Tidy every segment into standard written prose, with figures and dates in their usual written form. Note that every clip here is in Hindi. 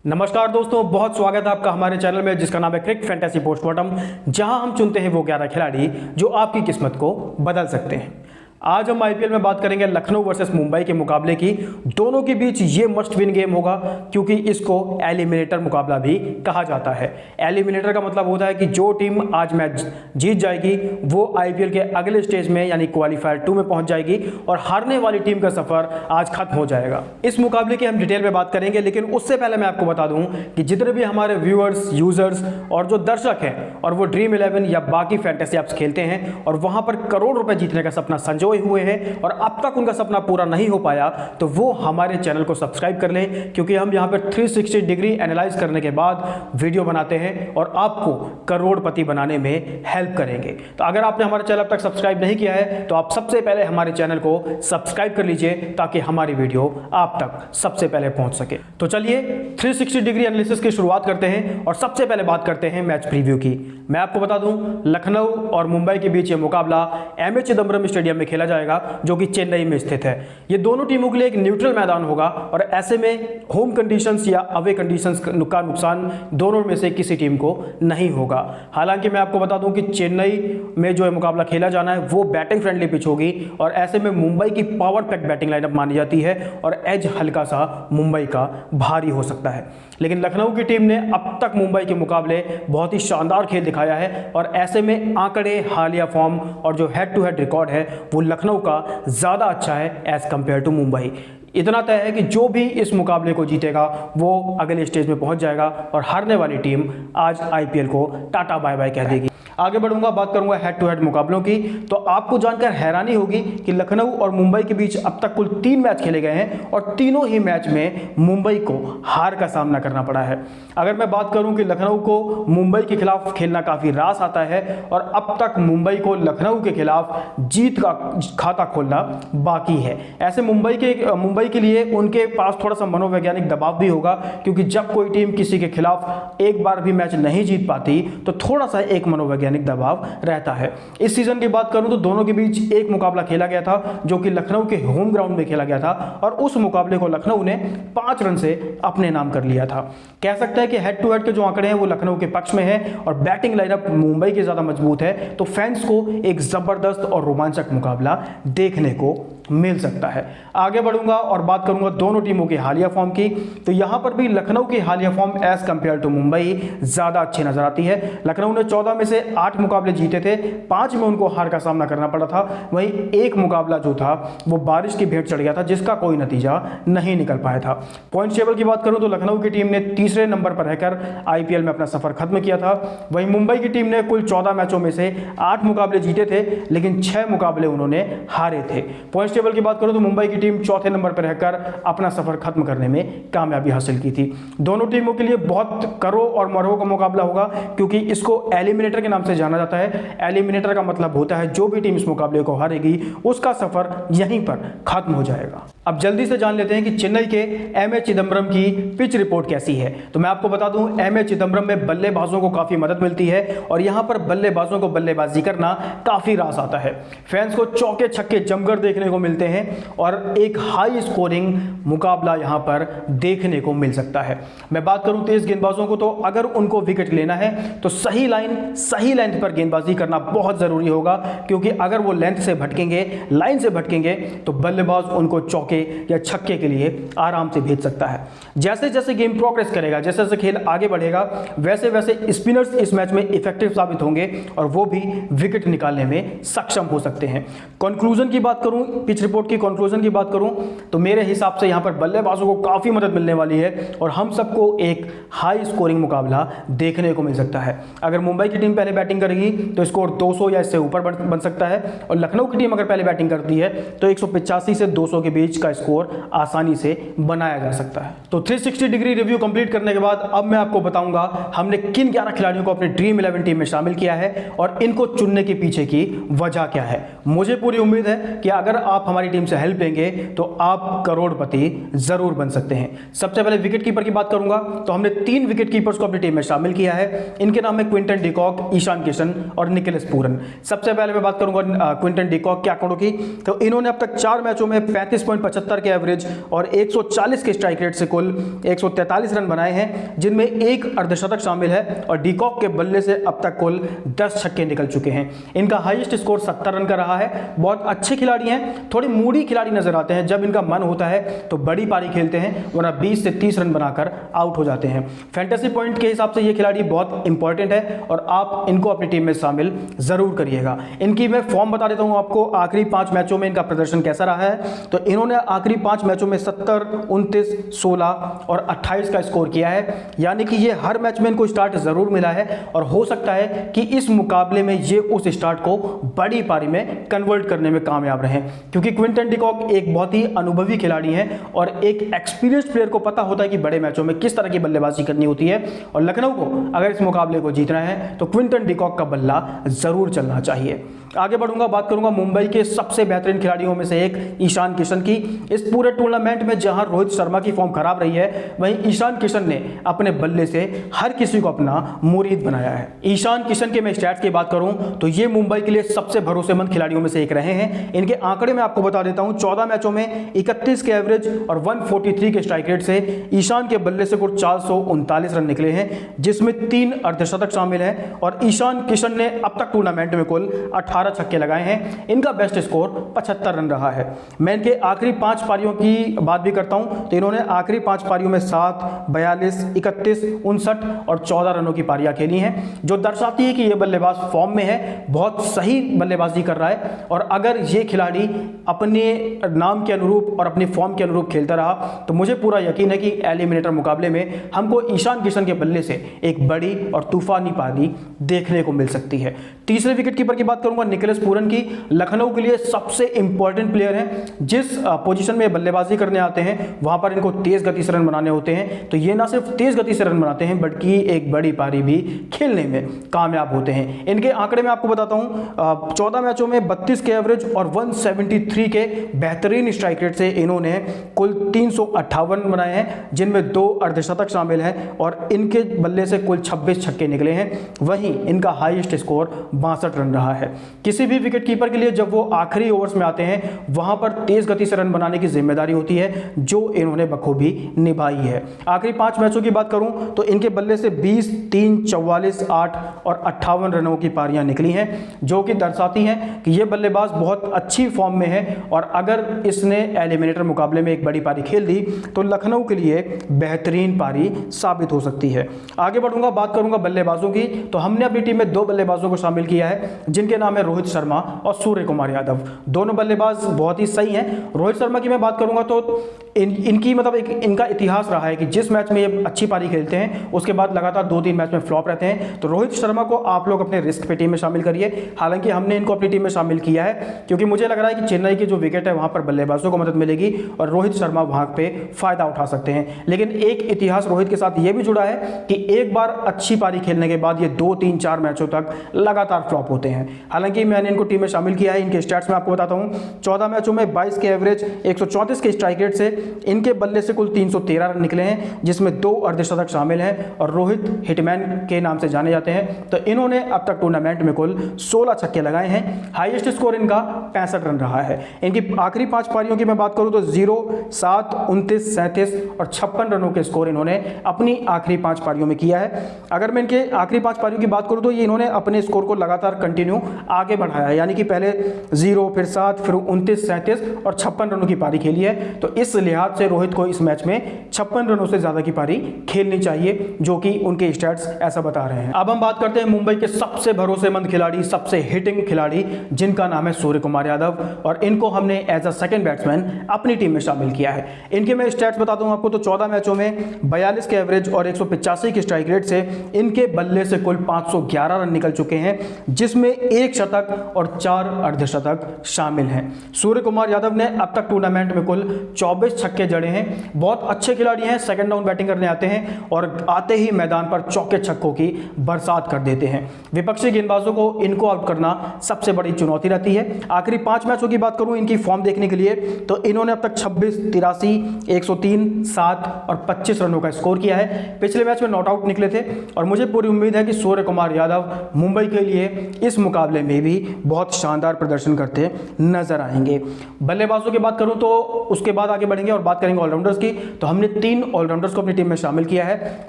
नमस्कार दोस्तों, बहुत स्वागत है आपका हमारे चैनल में जिसका नाम है क्रिक फैंटेसी पोस्टमार्टम, जहां हम चुनते हैं वो 11 खिलाड़ी जो आपकी किस्मत को बदल सकते हैं। आज हम आईपीएल में बात करेंगे लखनऊ वर्सेस मुंबई के मुकाबले की। दोनों के बीच ये मस्ट विन गेम होगा क्योंकि इसको एलिमिनेटर मुकाबला भी कहा जाता है। एलिमिनेटर का मतलब होता है कि जो टीम आज मैच जीत जाएगी वो आईपीएल के अगले स्टेज में यानी क्वालिफायर 2 में पहुंच जाएगी और हारने वाली टीम का सफर आज खत्म हो जाएगा। इस मुकाबले की हम डिटेल में बात करेंगे, लेकिन उससे पहले मैं आपको बता दूं कि जितने भी हमारे व्यूअर्स, यूजर्स और जो दर्शक हैं और वो ड्रीम 11 या बाकी फैंटेसी ऐप्स खेलते हैं और वहां पर करोड़ रुपए जीतने का सपना संजोए हुए हैं और अब तक उनका सपना पूरा नहीं हो पाया, तो वो हमारे चैनल को सब्सक्राइब कर लें, क्योंकि हम यहां पर 360 डिग्री एनालाइज करने के बाद वीडियो बनाते हैं और आपको करोड़पति बनाने में हेल्प करेंगे। तो अगर आपने हमारे चैनल अब तक सब्सक्राइब नहीं किया है तो आप सबसे पहले हमारे चैनल को सब्सक्राइब कर लीजिए ताकि हमारी वीडियो आप तक सबसे पहले पहुंच सके। तो चलिए 360 डिग्री एनालिसिस की शुरुआत करते हैं और सबसे पहले बात करते हैं मैच प्रीव्यू की। मैं आपको बता दूं, लखनऊ और मुंबई के बीच ये मुकाबला एमए चिदंबरम स्टेडियम में खेला जाएगा जो कि चेन्नई में स्थित है। ये दोनों टीमों के लिए एक न्यूट्रल मैदान होगा और ऐसे में होम कंडीशंस या अवे कंडीशंस का नुकसान दोनों में से किसी टीम को नहीं होगा। हालांकि मैं आपको बता दूं कि चेन्नई में जो मुकाबला खेला जाना है वो बैटिंग फ्रेंडली पिच होगी और ऐसे में मुंबई की पावर पैक बैटिंग लाइनअप मानी जाती है और एज हल्का सा मुंबई का भारी हो सकता है। लेकिन लखनऊ की टीम ने अब तक मुंबई के मुकाबले बहुत ही शानदार खेल दिखाया है और ऐसे में आंकड़े, हालिया फॉर्म और जो हेड टू हेड रिकॉर्ड है वो लखनऊ का ज़्यादा अच्छा है एज कंपेयर टू मुंबई। इतना तय है कि जो भी इस मुकाबले को जीतेगा वो अगले स्टेज में पहुंच जाएगा और हारने वाली टीम आज आईपीएल को टाटा बाय बाय कह देगी। आगे बढ़ूंगा, बात करूंगा हेड टू हेड मुकाबलों की। तो आपको जानकर हैरानी होगी कि लखनऊ और मुंबई के बीच अब तक कुल 3 मैच खेले गए हैं और तीनों ही मैच में मुंबई को हार का सामना करना पड़ा है। अगर मैं बात करूं कि लखनऊ को मुंबई के खिलाफ खेलना काफ़ी रास आता है और अब तक मुंबई को लखनऊ के खिलाफ जीत का खाता खोलना बाकी है। ऐसे मुंबई के लिए उनके पास थोड़ा सा मनोवैज्ञानिक दबाव भी होगा, क्योंकि जब कोई टीम किसी के खिलाफ एक बार भी मैच नहीं जीत पाती तो थोड़ा सा एक मनोवैज्ञानिक दबाव रहता है। इस सीजन की बात करूं तो दोनों के बीच एक मुकाबला खेला गया था जो कि लखनऊ के होम ग्राउंड में खेला गया था और उस मुकाबले को लखनऊ ने 5 रन से अपने नाम कर लिया था। कह सकते हैं कि हेड टू हेड के जो आंकड़े हैं वो लखनऊ के पक्ष में है और बैटिंग लाइनअप मुंबई की ज्यादा मजबूत है, तो फैंस को एक जबरदस्त और रोमांचक मुकाबला देखने को मिल सकता है। आगे बढ़ूंगा और बात करूंगा दोनों टीमों की हालिया फॉर्म की। तो यहां पर भी लखनऊ की हालिया form as compare to Mumbai ज्यादा अच्छी नजर आती है। लखनऊ ने 14 में से 8 मुकाबले जीते थे, 5 में उनको हार का सामना करना पड़ा था। वहीं एक मुकाबला जो था वो बारिश की भेंट चढ़ गया था जिसका कोई नतीजा नहीं निकल पाया था। पॉइंट टेबल की बात करूं तो लखनऊ की टीम ने तीसरे नंबर पर रहकर आईपीएल में अपना सफर खत्म किया था। वहीं मुंबई की टीम ने कुल 14 मैचों में से 8 मुकाबले जीते थे, लेकिन 6 मुकाबले उन्होंने हारे थे। पॉइंट टेबल की बात करूं तो मुंबई की टीम चौथे नंबर पर रहकर अपना सफर खत्म करने में कामयाबी हासिल की थी। दोनों टीमों के लिए बहुत करो और मरो का मुकाबला होगा, क्योंकि इसको एलिमिनेटर के नाम से जाना जाता है। एलिमिनेटर का मतलब होता है जो भी टीम इस मुकाबले को हारेगी उसका सफर यहीं पर खत्म हो जाएगा। अब जल्दी से जान लेते हैं कि चेन्नई के एमए चिदंबरम की पिच रिपोर्ट कैसी है। तो मैं आपको बता दूं, एमए चिदंबरम में बल्लेबाजों को काफी मदद मिलती है और यहां पर बल्लेबाजों को बल्लेबाजी करना काफी रास आता है। फैंस को चौके छक्के जमकर देखने को मिलते हैं और एक हाई स्कोरिंग मुकाबला यहां पर देखने को मिल सकता है। मैं बात करूं तेज गेंदबाजों को, तो अगर उनको विकेट लेना है तो सही लेंथ पर गेंदबाजी करना बहुत जरूरी होगा, क्योंकि अगर वो लेंथ से भटकेंगे, लाइन से भटकेंगे तो बल्लेबाज उनको चौके या छक्के के लिए आराम से भेज सकता है। जैसे जैसे गेम प्रोग्रेस करेगा, जैसे जैसे खेल आगे बढ़ेगा, वैसे वैसे स्पिनर्स इस मैच में इफेक्टिव साबित होंगे और वो भी विकेट निकालने में सक्षम हो सकते हैं। कंक्लूजन की बात करूं, पिच रिपोर्ट की कंक्लूजन की बात करूं तो मेरे हिसाब से यहां पर बल्लेबाजों को काफी मदद मिलने वाली है और हम सबको एक हाई स्कोरिंग मुकाबला देखने को मिल सकता है। अगर मुंबई की टीम पहले बैटिंग करेगी तो स्कोर 200 या इससे ऊपर बन सकता है और लखनऊ की टीम अगर पहले बैटिंग करती है तो 185 से 200 के बीच का स्कोर आसानी से बनाया जा सकता है। तो 360 डिग्री रिव्यू कंप्लीट करने के बाद अब मैं आपको बताऊंगा हमने किन 11 खिलाड़ियों को अपने ड्रीम 11 टीम में शामिल किया है और इनको चुनने के पीछे की वजह क्या है। मुझे पूरी उम्मीद है कि अगर आप हमारी टीम से हेल्प लेंगे तो आप करोड़पति जरूर बन सकते हैं। सबसे पहले विकेट कीपर की बात करूंगा तो हमने 3 विकेट कीपर्स को अपनी टीम में शामिल किया है। इनके नाम है क्विंटन डिकॉक, ईशान किशन और निकोलस पूरन। सबसे पहले मैं बात करूंगा क्विंटन डिकॉक के आंकड़ों की, तो इन्होंने अब तक 4 मैचों में 35.75 के एवरेज और 140 के स्ट्राइक रेट से कुल 143 रन बनाए हैं, जिनमें एक अर्धशतक शामिल है और डिकॉक के बल्ले से अब तक कुल 10 छक्के निकल चुके हैं। इनका हाईएस्ट स्कोर 70 रन का रहा है। बहुत अच्छे खिलाड़ी हैं, थोड़ी मूडी खिलाड़ी नजर आते हैं, जब इनका मन होता है तो बड़ी पारी खेलते हैं, वरना 20 से 30 रन बनाकर आउट हो जाते हैं। फैंटेसी पॉइंट के हिसाब से ये खिलाड़ी बहुत इंपॉर्टेंट है और आप इनको अपनी टीम में शामिल जरूर करिएगा। इनकी मैं फॉर्म बता देता हूं आपको, आखिरी 5 मैचों में इनका प्रदर्शन कैसा रहा है। तो इन्होंने आखिरी 5 मैचों में 70, 29, 16 और 28 का स्कोर किया है, यानी कि ये हर मैच में इनको स्टार्ट जरूर मिला है और हो सकता है कि इस मुकाबले में ये उस स्टार्ट को बड़ी पारी में कन्वर्ट करने में कामयाब रहे, क्योंकि क्विंटन डिकॉक एक बहुत ही अनुभवी खिलाड़ी हैं और एक एक्सपीरियंस्ड प्लेयर को पता होता है कि बड़े मैचों में किस तरह की बल्लेबाजी करनी होती है। और लखनऊ को अगर इस मुकाबले को जीतना है तो क्विंटन डिकॉक का बल्ला जरूर चलना चाहिए। आगे बढ़ूंगा, बात करूंगा मुंबई के सबसे बेहतरीन खिलाड़ियों में से एक ईशान किशन की। इस पूरे टूर्नामेंट में जहां रोहित शर्मा की फॉर्म खराब रही है, वहीं ईशान किशन ने अपने बल्ले से हर किसी को अपना मुरीद बनाया है। ईशान किशन के मैं स्टैट्स की बात करूं तो ये मुंबई के लिए सबसे भरोसेमंद खिलाड़ियों में से एक रहे हैं। इनके आंकड़े मैं आपको बता देता हूं, 14 मैचों में 31 के एवरेज और 143 के स्ट्राइक रेट से ईशान के बल्ले से कुल 439 रन निकले हैं, जिसमें 3 अर्धशतक शामिल हैं और ईशान किशन ने अब तक टूर्नामेंट में कुल 18 छक्के लगाए हैं। इनका बेस्ट स्कोर 75 रन रहा है। मैं इनके आखिरी 5 पारियों की बात भी करता हूं तो इन्होंने आखिरी 5 पारियों में 7, 42, 31, 59 और 14 रनों की पारियां खेली हैं, जो दर्शाती है कि यह बल्लेबाज फॉर्म में है, बहुत सही बल्लेबाजी कर रहा है। और अगर ये खिलाड़ी अपने नाम के अनुरूप और अपनी फॉर्म के अनुरूप खेलता रहा तो मुझे पूरा यकीन है कि एलिमिनेटर मुकाबले में हमको ईशान किशन के बल्ले से एक बड़ी और तूफानी पारी देखने को मिल सकती है। तीसरे विकेट कीपर की बात करूंगा निकोलस पूरन की। लखनऊ के लिए सबसे इंपॉर्टेंट प्लेयर हैं, जिस पोजीशन में बल्लेबाजी करने आते हैं वहां पर इनको तेज गति से रन बनाने होते हैं, तो ये ना सिर्फ तेज गति से रन बनाते हैं बल्कि एक बड़ी पारी भी खेलने में कामयाब होते हैं। इनके आंकड़े में आपको बताता हूं, 14 मैचों में 32 के एवरेज और 173 के बेहतरीन स्ट्राइक रेट से इन्होंने कुल 358 बनाए हैं, जिनमें 2 अर्धशतक शामिल हैं और इनके बल्ले से कुल 26 छक्के निकले हैं। वहीं इनका हाईएस्ट स्कोर 62 रन रहा है। किसी भी विकेट कीपर के लिए जब वो आखिरी ओवर्स में आते हैं वहां पर तेज गति से रन बनाने की जिम्मेदारी होती है, जो इन्होंने बखूबी निभाई है। आखिरी 5 मैचों की बात करूं तो इनके बल्ले से 20, 3, 44, 8 और 58 रनों की पारियां निकली हैं, जो कि दर्शाती हैं कि ये बल्लेबाज बहुत अच्छी फॉर्म में है और अगर इसने एलिमिनेटर मुकाबले में एक बड़ी पारी खेल दी तो लखनऊ के लिए बेहतरीन पारी साबित हो सकती है। आगे बढ़ूंगा, बात करूंगा बल्लेबाजों की। तो हमने अपनी टीम में 2 बल्लेबाजों को शामिल किया है, जिनके नाम है रोहित शर्मा और सूर्य कुमार यादव। दोनों बल्लेबाज बहुत ही सही हैं। रोहित शर्मा की मैं बात करूंगा तो इनकी मतलब इनका इतिहास रहा है कि जिस मैच में ये अच्छी पारी खेलते हैं उसके बाद लगातार 2-3 मैच में फ्लॉप रहते हैं। तो रोहित शर्मा को आप लोग अपने रिस्क पे टीम में शामिल करिए। हालांकि हमने इनको अपनी टीम में शामिल किया है क्योंकि मुझे लग रहा है कि चेन्नई की जो विकेट है वहां पर बल्लेबाजों को मदद मिलेगी और रोहित शर्मा वहां पे फायदा उठा सकते हैं। लेकिन एक इतिहास रोहित के साथ यह भी जुड़ा है कि एक बार अच्छी पारी खेलने के बाद ये 2-3-4 मैचों तक लगातार फ्लॉप होते हैं। हालांकि मैंने इनको टीम में शामिल किया है। इनके स्टैट्स में आपको बताता हूं, 14 मैचों में 22 के एवरेज, 134 के स्ट्राइक रेट से इनके बल्ले से कुल 313 रन निकले हैं, जिसमें 2 अर्धशतक शामिल हैं और रोहित हिटमैन के नाम से जाने जाते हैं। तो इन्होंने अब तक टूर्नामेंट में कुल 16 छक्के लगाए हैं। हाईएस्ट स्कोर इनका 65 रन रहा है। इनकी आखिरी 5 पारियों की मैं बात करूं तो 0, 7, 29, 37 और 56 रनों के स्कोर इन्होंने अपनी आखिरी 5 पारियों में किया है। अगर मैं इनके आखिरी 5 पारियों की बात करूं तो ये इन्होंने अपने स्कोर को लगातार कंटिन्यू आगे बढ़ाया, यानी कि पहले 0, फिर 7, फिर 29, 37 और 56 रनों की पारी खेली है। तो इस लिहाज से रोहित को इस मैच में 56 रनों से ज्यादा की पारी खेलनी चाहिए, जो कि उनके स्टैट्स ऐसा बता रहे हैं। अब हम बात करते हैं मुंबई के सबसे भरोसेमंद खिलाड़ी, सबसे हिटिंग खिलाड़ी, जिनका नाम है सूर्य कुमार यादव और इनको हमने एज अ सेकंड बैट्समैन अपनी टीम में शामिल किया है। इनके मैं स्टैट्स बताता हूं आपको। तो 14 मैचों में 42 के एवरेज और 185 के स्ट्राइक रेट से इनके बल्ले से कुल 511 रन निकल चुके हैं, जिसमें 1 शतक और 4 अर्धशतक शामिल हैं। सूर्य कुमार यादव ने अब तक टूर्नामेंट में कुल 24 छक्के जड़े हैं। बहुत अच्छे खिलाड़ी हैं, सेकंड डाउन बैटिंग करने आते हैं और आते ही मैदान पर चौके छक्कों की बरसात कर देते हैं। विपक्षी गेंदबाजों को इनको आउट करना सबसे बड़ी चुनौती रहती है। आखिरी 5 मैचों की बात बात करूं इनकी फॉर्म देखने के लिए, तो इन्होंने अब तक 26, 83, 103, 7 और 25 रनों का स्कोर किया है। पिछले मैच में नॉट आउट निकले थे और मुझे पूरी उम्मीद है कि सूर्य कुमार यादव मुंबई के लिए इस मुकाबले में भी बहुत शानदार प्रदर्शन करते नजर आएंगे। बल्लेबाजों की बात करूं तो उसके बाद आगे बढ़ेंगे और बात करेंगे ऑलराउंडर्स की। तो हमने 3 ऑलराउंडर्स को अपनी टीम में शामिल किया है।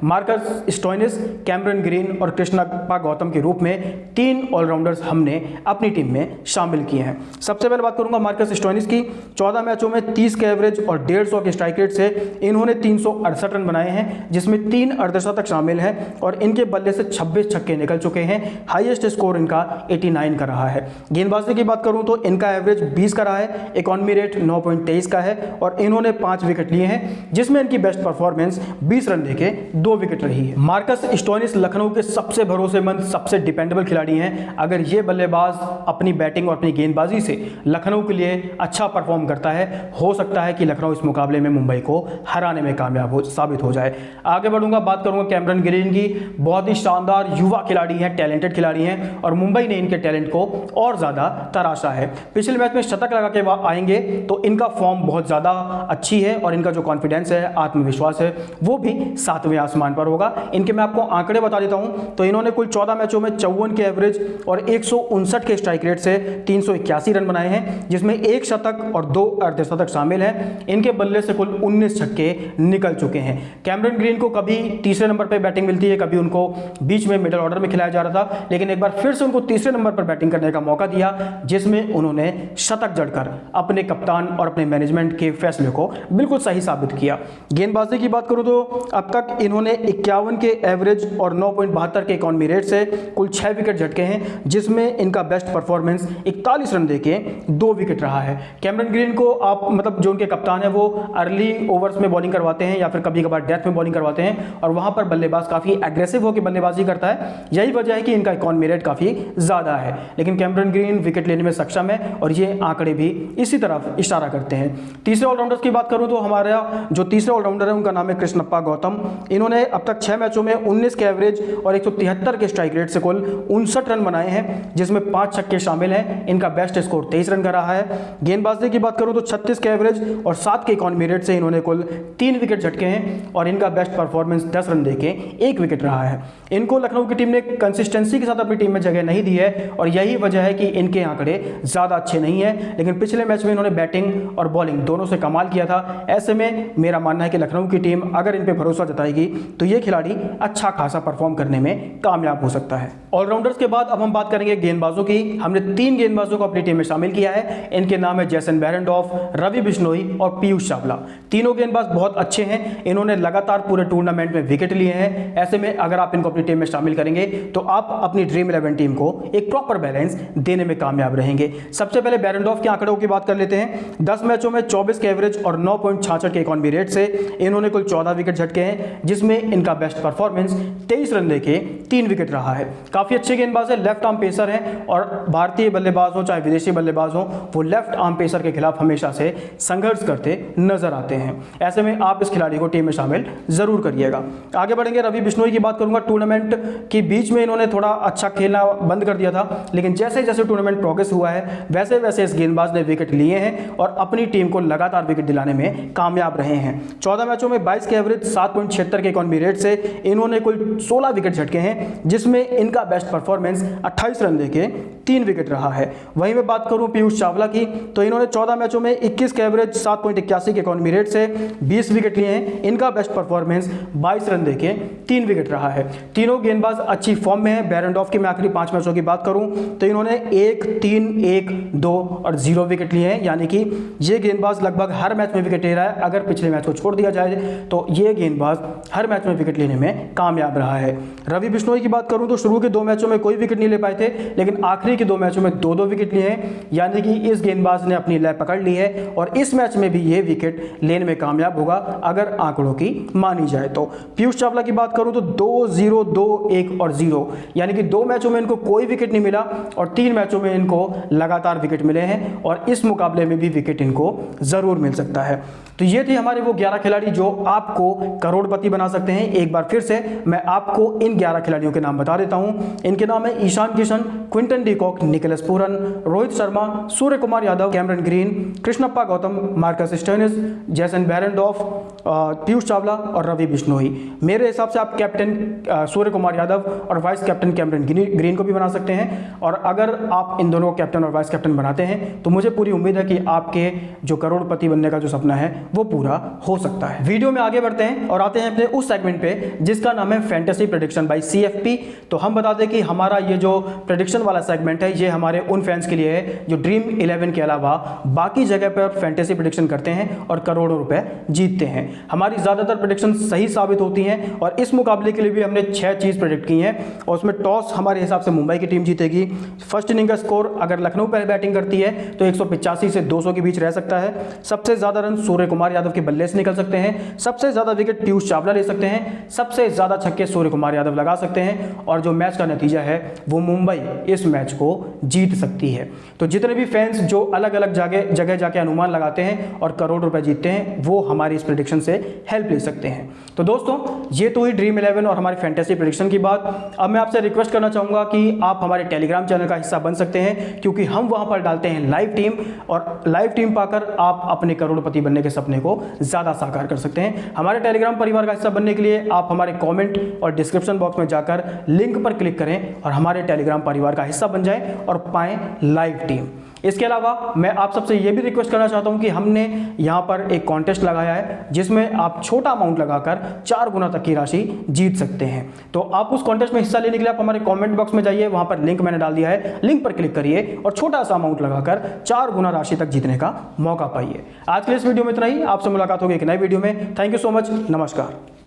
मार्कस स्टोइनिस, कैमरन ग्रीन और कृष्णप्पा गौतम के रूप में 3 ऑलराउंडर्स हमने अपनी टीम में शामिल किए हैं। सबसे पहले बात करूंगा मार्कस स्टोइनिस की। 14 मैचों में 30 के एवरेज और 150 के स्ट्राइक रेट से इन्होंने 368 रन बनाए हैं, जिसमें 3 अर्धशतक शामिल हैं और इनके बल्ले से 26 छक्के निकल चुके हैं। हाईएस्ट स्कोर इनका 89 का रहा है। गेंदबाजी की बात करूं तो इनका एवरेज 20 का रहा है, इकॉनमी रेट 9.23 का है और इन्होंने 5 विकेट लिए हैं, जिसमें इनकी बेस्ट परफॉर्मेंस 20 रन देके 2 विकेट रही है। मार्कस स्टोइनिस लखनऊ के सबसे भरोसेमंद, सबसे डिपेंडेबल खिलाड़ी हैं। अगर ये बल्लेबाज अपनी बैटिंग और अपनी गेंदबाजी से लखनऊ के लिए अच्छा परफॉर्म करता है, हो सकता है कि लखनऊ इस मुकाबले में मुंबई को हराने में कामयाब साबित हो जाए। आगे बढ़ूंगा, बात करूंगा कैमरन ग्रीन की। बहुत ही शानदार युवा खिलाड़ी हैं, टैलेंटेड खिलाड़ी हैं और मुंबई ने इनके टैलेंट को और ज़्यादा तराशा है। पिछले मैच में शतक लगा के आएंगे तो इनका फॉर्म बहुत ज़्यादा अच्छी है और इनका जो कॉन्फिडेंस है, आत्मविश्वास है, वो भी 7वें आसमान पर होगा। इनके मैं आपको आंकड़े बता देता हूं तो इन्होंने कुल 14 मैचों में 54 के एवरेज और 159 के स्ट्राइक रेट से 381 रन बनाए हैं, जिसमें 1 शतक और 2 अर्धशतक शामिल हैं। इनके बल्ले से कुल 19 छक्के निकल चुके हैं। कैमरन ग्रीन को कभी तीसरे नंबर पर बैटिंग मिलती है, कभी उनको बीच में मिडिल ऑर्डर में खिलाया जा रहा था, लेकिन एक बार फिर से उनको तीसरे नंबर पर बैटिंग करने का मौका दिया, जिसमें उन्होंने शतक जड़कर अपने कप्तान और अपने मैनेजमेंट के फैसले को बिल्कुल सही साबित किया। गेंदबाजी की बात करूं तो अब तक इन्होंने 51 के एवरेज और 9.72 के इकॉनमी रेट से कुल 6 विकेट झटके हैं, जिसमें इनका बेस्ट परफॉर्मेंस 41 रन देके 2 विकेट रहा है। कैमरन ग्रीन को आप मतलब जो उनके कप्तान है वो अर्ली ओवर्स में बॉलिंग करवाते हैं या फिर कभी कभार डेथ में बॉलिंग करवाते हैं और वहां पर बल्लेबाज काफी एग्रेसिव होकर बल्लेबाजी करता है। यही वजह है कि इनका इकॉनमी रेट काफी ज्यादा है, लेकिन कैमरन ग्रीन विकेट लेने में सक्षम है और ये आंकड़े भी इसी तरफ इशारा करते हैं। तीसरे ऑलराउंडर्स की बात करूं तो हमारा जो तीसरे ऑलराउंडर है उनका नाम है कृष्णप्पा गौतम। इन्होंने अब तक 6 मैचों में 19 के एवरेज और 173 के स्ट्राइक रेट से कुल 59 रन बनाए हैं, जिसमें 5 छक्के शामिल हैं। इनका बेस्ट स्कोर 23 रन का रहा है। गेंदबाजी की बात करूं तो 36 के एवरेज और 7 के इकॉनमी रेट से इन्होंने कुल 3 विकेट झटके हैं और इनका बेस्ट परफॉर्मेंस 10 रन देके 1 विकेट रहा है। इनको लखनऊ की टीम ने कंसिस्टेंसी के साथ अपनी टीम में जगह नहीं दी है और यही वजह है कि इनके आंकड़े ज़्यादा अच्छे नहीं है, लेकिन पिछले मैच में इन्होंने बैटिंग और बॉलिंग दोनों से कमाल किया था। ऐसे में मेरा मानना है कि लखनऊ की टीम अगर इन पे भरोसा जताएगी तो ये खिलाड़ी अच्छा खासा परफॉर्म करने में कामयाब हो सकता है। ऑलराउंडर्स के बाद अब हम बात करेंगे गेंदबाजों की। हमने 3 गेंदबाजों को अपनी टीम में शामिल किया है। इनके नाम है जैसन बेरेंडॉर्फ, रवि बिश्नोई और पीयूष चावला। तीनों गेंदबाज बहुत अच्छे हैं। इन्होंने लगातार पूरे टूर्नामेंट में विकेट लिए हैं। ऐसे में अगर आप इनको अपनी टीम में शामिल करेंगे तो आप अपनी ड्रीम 11 टीम को एक प्रॉपर बैलेंस देने में कामयाब रहेंगे। सबसे पहले बेरेंडॉर्फ के आंकड़ों की बात कर लेते हैं। 10 मैचों में 24 के एवरेज और 9.66 के इकॉनमी रेट से इन्होंने कुल 14 विकेट झटके हैं, जिसमें इनका बेस्ट परफॉर्मेंस 23 रन देके 3 विकेट रहा है। काफी अच्छे गेंदबाज है, लेफ्ट आर्म पेसर हैं और भारतीय बल्लेबाज हो चाहे विदेशी बल्लेबाज हो, वो लेफ्ट आर्म पेसर के खिलाफ हमेशा से संघर्ष करते नजर आते हैं। ऐसे में आप इस खिलाड़ी को टीम में शामिल जरूर करिएगा। आगे बढ़ेंगे, रवि बिश्नोई की बात करूंगा। टूर्नामेंट के बीच में इन्होंने थोड़ा अच्छा खेलना बंद कर दिया था, लेकिन जैसे जैसे टूर्नामेंट प्रोग्रेस हुआ है वैसे वैसे इस गेंदबाज ने विकेट लिए हैं और अपनी टीम को लगातार विकेट दिलाने में कामयाब रहे हैं। 14 मैचों में 22 के एवरेज, 7.76 के इकॉनमी रेट से इन्होंने कुल 16 विकेट झटके हैं, जिसमें इनका बेस्ट परफॉर्मेंस 28 रन देके 3 विकेट रहा है। वहीं मैं बात करूं पीयूष चावला की, तो इन्होंने 14 मैचों में 21 के एवरेज, 7.81 के इकॉनमी रेट से 20 विकेट लिए हैं। इनका बेस्ट परफॉर्मेंस 22 रन देके 3 विकेट रहा है। तीनों गेंदबाज अच्छी फॉर्म में है। बेरेंडॉर्फ की मैं आखिरी 5 मैचों की बात करूं तो इन्होंने 1, 3, 1, 2 और 0 विकेट लिए हैं, यानी कि ये गेंदबाज लगभग हर मैच में विकेट ले रहा है। अगर पिछले मैच को छोड़ दिया जाए तो ये गेंदबाज हर मैच में विकेट लेने में कामयाब रहा है। रवि बिश्नोई की बात करूं तो शुरू के 2 मैचों में कोई विकेट नहीं ले पाए थे, लेकिन आखिरी के 2 मैचों में 2-2 विकेट लिए हैं, यानी कि इस गेंदबाज ने अपनी लय पकड़ ली है और इस मैच में भी ये विकेट लेने में कामयाब होगा अगर आंकड़ों की मानी जाए तो। पीयूष चावला की बात करूं तो 2-0, 2-1 और 0, यानी कि 2 मैचों में इनको कोई विकेट नहीं मिला और 3 मैचों में इनको लगातार विकेट मिले हैं और इस मुकाबले में भी विकेट इनको जरूर मिल सकता है। तो ये थे हमारे वो 11 खिलाड़ी जो आपको करोड़पति बना सकते हैं। एक बार फिर से मैं आपको इन 11 खिलाड़ियों के नाम बता देता हूं। इनके नाम है Ishan Kishan, Quinton de Kock, Nicholas Pooran, Rohit Sharma, Surya Kumar Yadav, Cameron Green, Krishnappa Gowtham, Marcus Stoinis, Jason Behrendorff, Piyush Chawla और रवि बिश्नोई। मेरे हिसाब से आप कैप्टन सूर्य कुमार यादव और वाइस कैप्टन कैमरन ग्रीन को भी बना सकते हैं। और अगर आप इन दोनों को कैप्टन और वाइस कैप्टन बनाते हैं तो मुझे पूरी उम्मीद है कि आपके जो करोड़पति बनने का जो सपना है वो पूरा हो सकता है। वीडियो में आगे बढ़ते हैं और आते हैं अपने उस सेगमेंट पे जिसका नाम है फैंटेसी प्रेडिक्शन बाय CFP। तो हम बता दें कि हमारा ये जो प्रेडिक्शन वाला सेगमेंट है ये हमारे उन फैंस के लिए है जो ड्रीम 11 के अलावा बाकी जगह पर फैंटेसी प्रेडिक्शन करते हैं और करोड़ों रुपए जीतते हैं। हमारी ज्यादातर प्रेडिक्शन सही साबित होती हैं और इस मुकाबले के लिए भी हमने 6 चीज प्रेडिक्ट की हैं और उसमें टॉस हमारे हिसाब से मुंबई की टीम जीतेगी। फर्स्ट इनिंग का स्कोर अगर लखनऊ पहले बैटिंग करती है तो 185 से 200 के बीच रह सकता है। सबसे ज्यादा रन सूर्य कुमार यादव के बल्ले से निकल सकते हैं। सबसे ज्यादा विकेट पीयूष चावला ले सकते हैं। सबसे ज्यादा छक्के सूर्य कुमार यादव लगा सकते हैं और जो मैच का नतीजा है वो मुंबई इस मैच को जीत सकती है। तो जितने भी फैंस जो अलग अलग जगह जाके अनुमान लगाते हैं और करोड़ रुपए जीतते हैं वो हमारी इस प्रेडिक्शन से हेल्प ले सकते हैं। तो दोस्तों ये तो हुई ड्रीम 11 और हमारी फैंटेसी प्रेडिक्शन की बात। अब मैं आपसे रिक्वेस्ट करना चाहूंगा कि आप हमारे टेलीग्राम चैनल का हिस्सा बन सकते हैं क्योंकि हम वहां पर डालते हैं लाइव टीम और लाइव टीम पाकर आप अपने करोड़पति बनने के सपने को ज्यादा साकार कर सकते हैं। हमारे टेलीग्राम परिवार का हिस्सा बनने के लिए आप हमारे कमेंट और डिस्क्रिप्शन बॉक्स में जाकर लिंक पर क्लिक करें और हमारे टेलीग्राम परिवार का हिस्सा बन जाएं और पाएं लाइव टीम। इसके अलावा मैं आप सबसे यह भी रिक्वेस्ट करना चाहता हूं कि हमने यहां पर एक कॉन्टेस्ट लगाया है जिसमें आप छोटा अमाउंट लगाकर 4 गुना तक की राशि जीत सकते हैं। तो आप उस कॉन्टेस्ट में हिस्सा लेने के लिए आप हमारे कमेंट बॉक्स में जाइए, वहां पर लिंक मैंने डाल दिया है, लिंक पर क्लिक करिए और छोटा सा अमाउंट लगाकर 4 गुना राशि तक जीतने का मौका पाइए। आज के इस वीडियो में इतना ही। आपसे मुलाकात होगी एक नई वीडियो में। Thank you so much. नमस्कार।